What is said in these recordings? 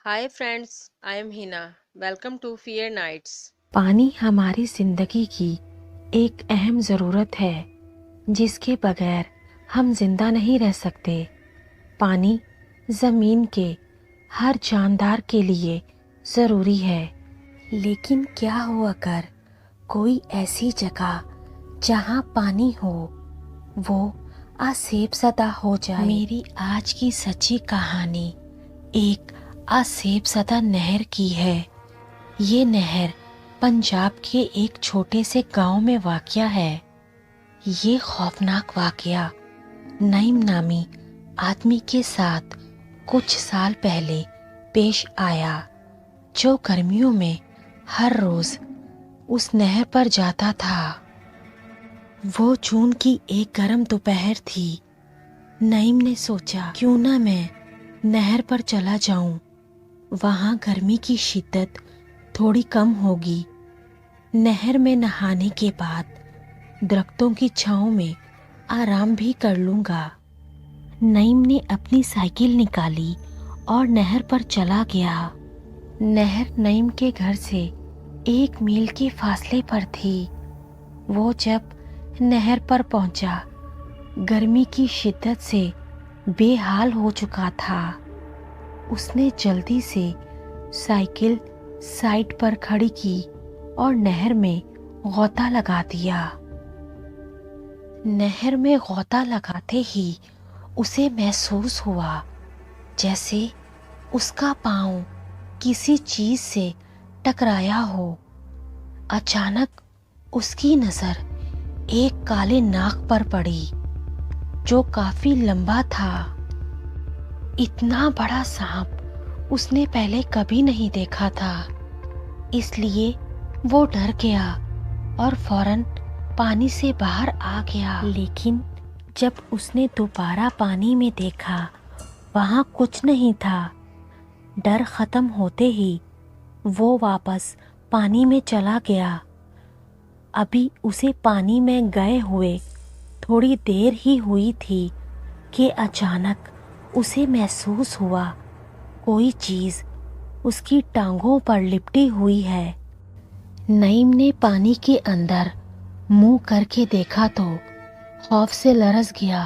Hi friends, I am Hina. Welcome to Fear Nights. पानी हमारी जिंदगी की एक अहम ज़रूरत है जिसके बगैर हम जिंदा नहीं रह सकते। पानी ज़मीन के हर जानदार के लिए ज़रूरी है, लेकिन क्या हो अगर कोई ऐसी जगह जहाँ पानी हो वो आसेबज़दा हो जाए। मेरी आज की सच्ची कहानी एक आसेबज़दा नहर की है। ये नहर पंजाब के एक छोटे से गांव में वाक़या है। ये खौफनाक वाक़या नईम नामी आदमी के साथ कुछ साल पहले पेश आया, जो गर्मियों में हर रोज़ उस नहर पर जाता था। वो जून की एक गर्म दोपहर थी। नईम ने सोचा क्यों ना मैं नहर पर चला जाऊं, वहाँ गर्मी की शिद्दत थोड़ी कम होगी। नहर में नहाने के बाद दरख्तों की छांव में आराम भी कर लूँगा। नईम ने अपनी साइकिल निकाली और नहर पर चला गया। नहर नईम के घर से 1 मील के फासले पर थी। वो जब नहर पर पहुंचा, गर्मी की शिद्दत से बेहाल हो चुका था। उसने जल्दी से साइकिल साइड पर खड़ी की और नहर में गौता लगा दिया। नहर में गौता लगाते ही उसे महसूस हुआ जैसे उसका पाँव किसी चीज से टकराया हो। अचानक उसकी नजर एक काले नाग पर पड़ी जो काफी लंबा था। इतना बड़ा सांप उसने पहले कभी नहीं देखा था, इसलिए वो डर गया और फौरन पानी से बाहर आ गया। लेकिन जब उसने दोबारा पानी में देखा, वहाँ कुछ नहीं था। डर खत्म होते ही वो वापस पानी में चला गया। अभी उसे पानी में गए हुए थोड़ी देर ही हुई थी कि अचानक उसे महसूस हुआ कोई चीज़ उसकी टांगों पर लिपटी हुई है। नईम ने पानी के अंदर मुंह करके देखा तो खौफ से लरज़ गया।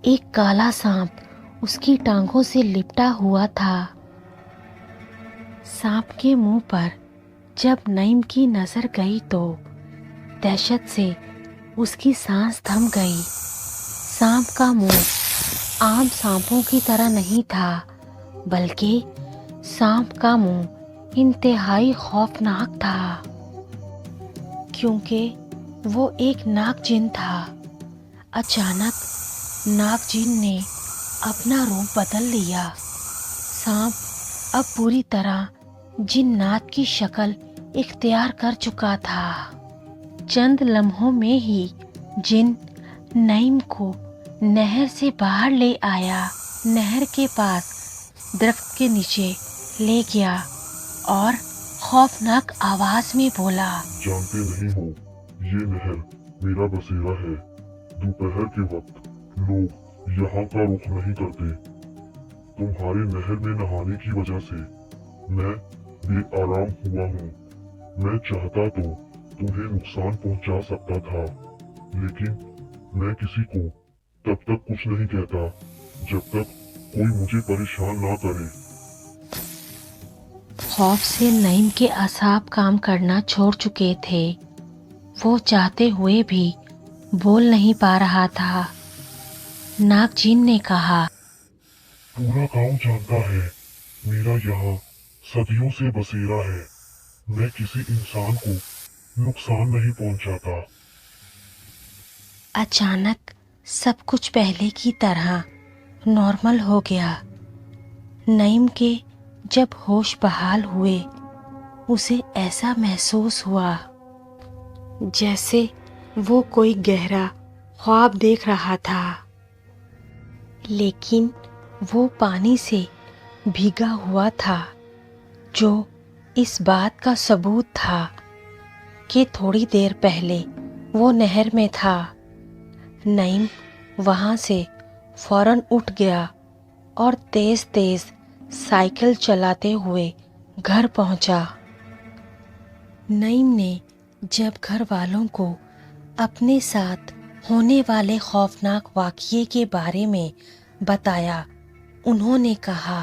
एक काला सांप उसकी टांगों से लिपटा हुआ था। सांप के मुंह पर जब नईम की नज़र गई तो दहशत से उसकी सांस थम गई। सांप का मुंह आम सांपों की तरह नहीं था, बल्कि सांप का मुंह इंतहाई खौफनाक था, क्योंकि वो एक नागजिन था। अचानक नागजिन ने अपना रूप बदल लिया। सांप अब पूरी तरह जिन्नात की शक्ल इख्तियार कर चुका था। चंद लम्हों में ही जिन नईम को नहर से बाहर ले आया, नहर के पास दरख्त के नीचे ले गया और खौफनाक आवाज में बोला, जानते नहीं हो, ये नहर मेरा बसेरा है। दोपहर के वक्त लोग यहाँ का रुख नहीं करते। तुम्हारे नहर में नहाने की वजह से मैं बेआराम हुआ हूँ। मैं चाहता तो तुम्हें नुकसान पहुँचा सकता था, लेकिन मैं किसी को तब तक कुछ नहीं कहता जब तक कोई मुझे परेशान ना करे। खौफ से नईम के असाब काम करना छोड़ चुके थे। वो चाहते हुए भी बोल नहीं पा रहा था। नागजीन ने कहा, पूरा गांव जानता है मेरा यहाँ सदियों से बसेरा है। मैं किसी इंसान को नुकसान नहीं पहुंचाता। अचानक सब कुछ पहले की तरह नॉर्मल हो गया। नईम के जब होश बहाल हुए, उसे ऐसा महसूस हुआ जैसे वो कोई गहरा ख्वाब देख रहा था, लेकिन वो पानी से भीगा हुआ था, जो इस बात का सबूत था कि थोड़ी देर पहले वो नहर में था। नईम वहाँ से फौरन उठ गया और तेज तेज साइकिल चलाते हुए घर पहुंचा। नईम ने जब घर वालों को अपने साथ होने वाले खौफनाक वाक़ये के बारे में बताया, उन्होंने कहा,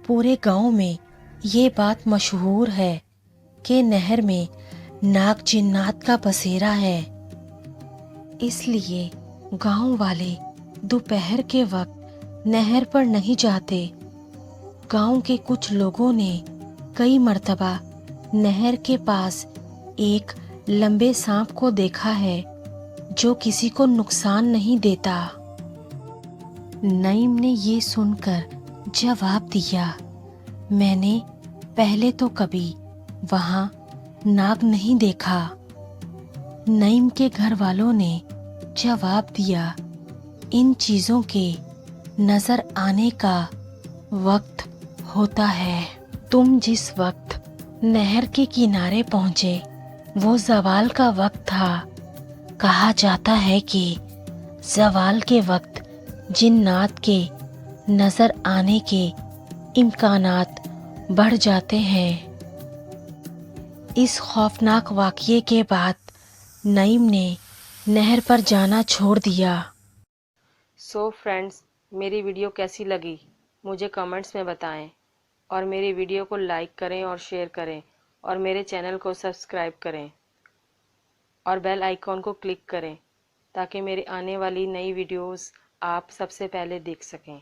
पूरे गांव में ये बात मशहूर है कि नहर में नाग जिन्नात का बसेरा है। इसलिए गांव वाले दोपहर के वक्त नहर पर नहीं जाते। गांव के कुछ लोगों ने कई मर्तबा नहर के पास एक लंबे सांप को देखा है जो किसी को नुकसान नहीं देता। नईम ने ये सुनकर जवाब दिया, मैंने पहले तो कभी वहाँ नाग नहीं देखा। नईम के घर वालों ने जवाब दिया, इन चीज़ों के नज़र आने का वक्त होता है। तुम जिस वक्त नहर के किनारे पहुँचे वो ज़वाल का वक्त था। कहा जाता है कि ज़वाल के वक्त जिन्नात के नज़र आने के इम्कानात बढ़ जाते हैं। इस खौफनाक वाक़ये के बाद नईम ने नहर पर जाना छोड़ दिया। सो फ्रेंड्स, मेरी वीडियो कैसी लगी मुझे कमेंट्स में बताएं और मेरी वीडियो को लाइक करें और शेयर करें और मेरे चैनल को सब्सक्राइब करें और बेल आइकॉन को क्लिक करें ताकि मेरी आने वाली नई वीडियोस आप सबसे पहले देख सकें।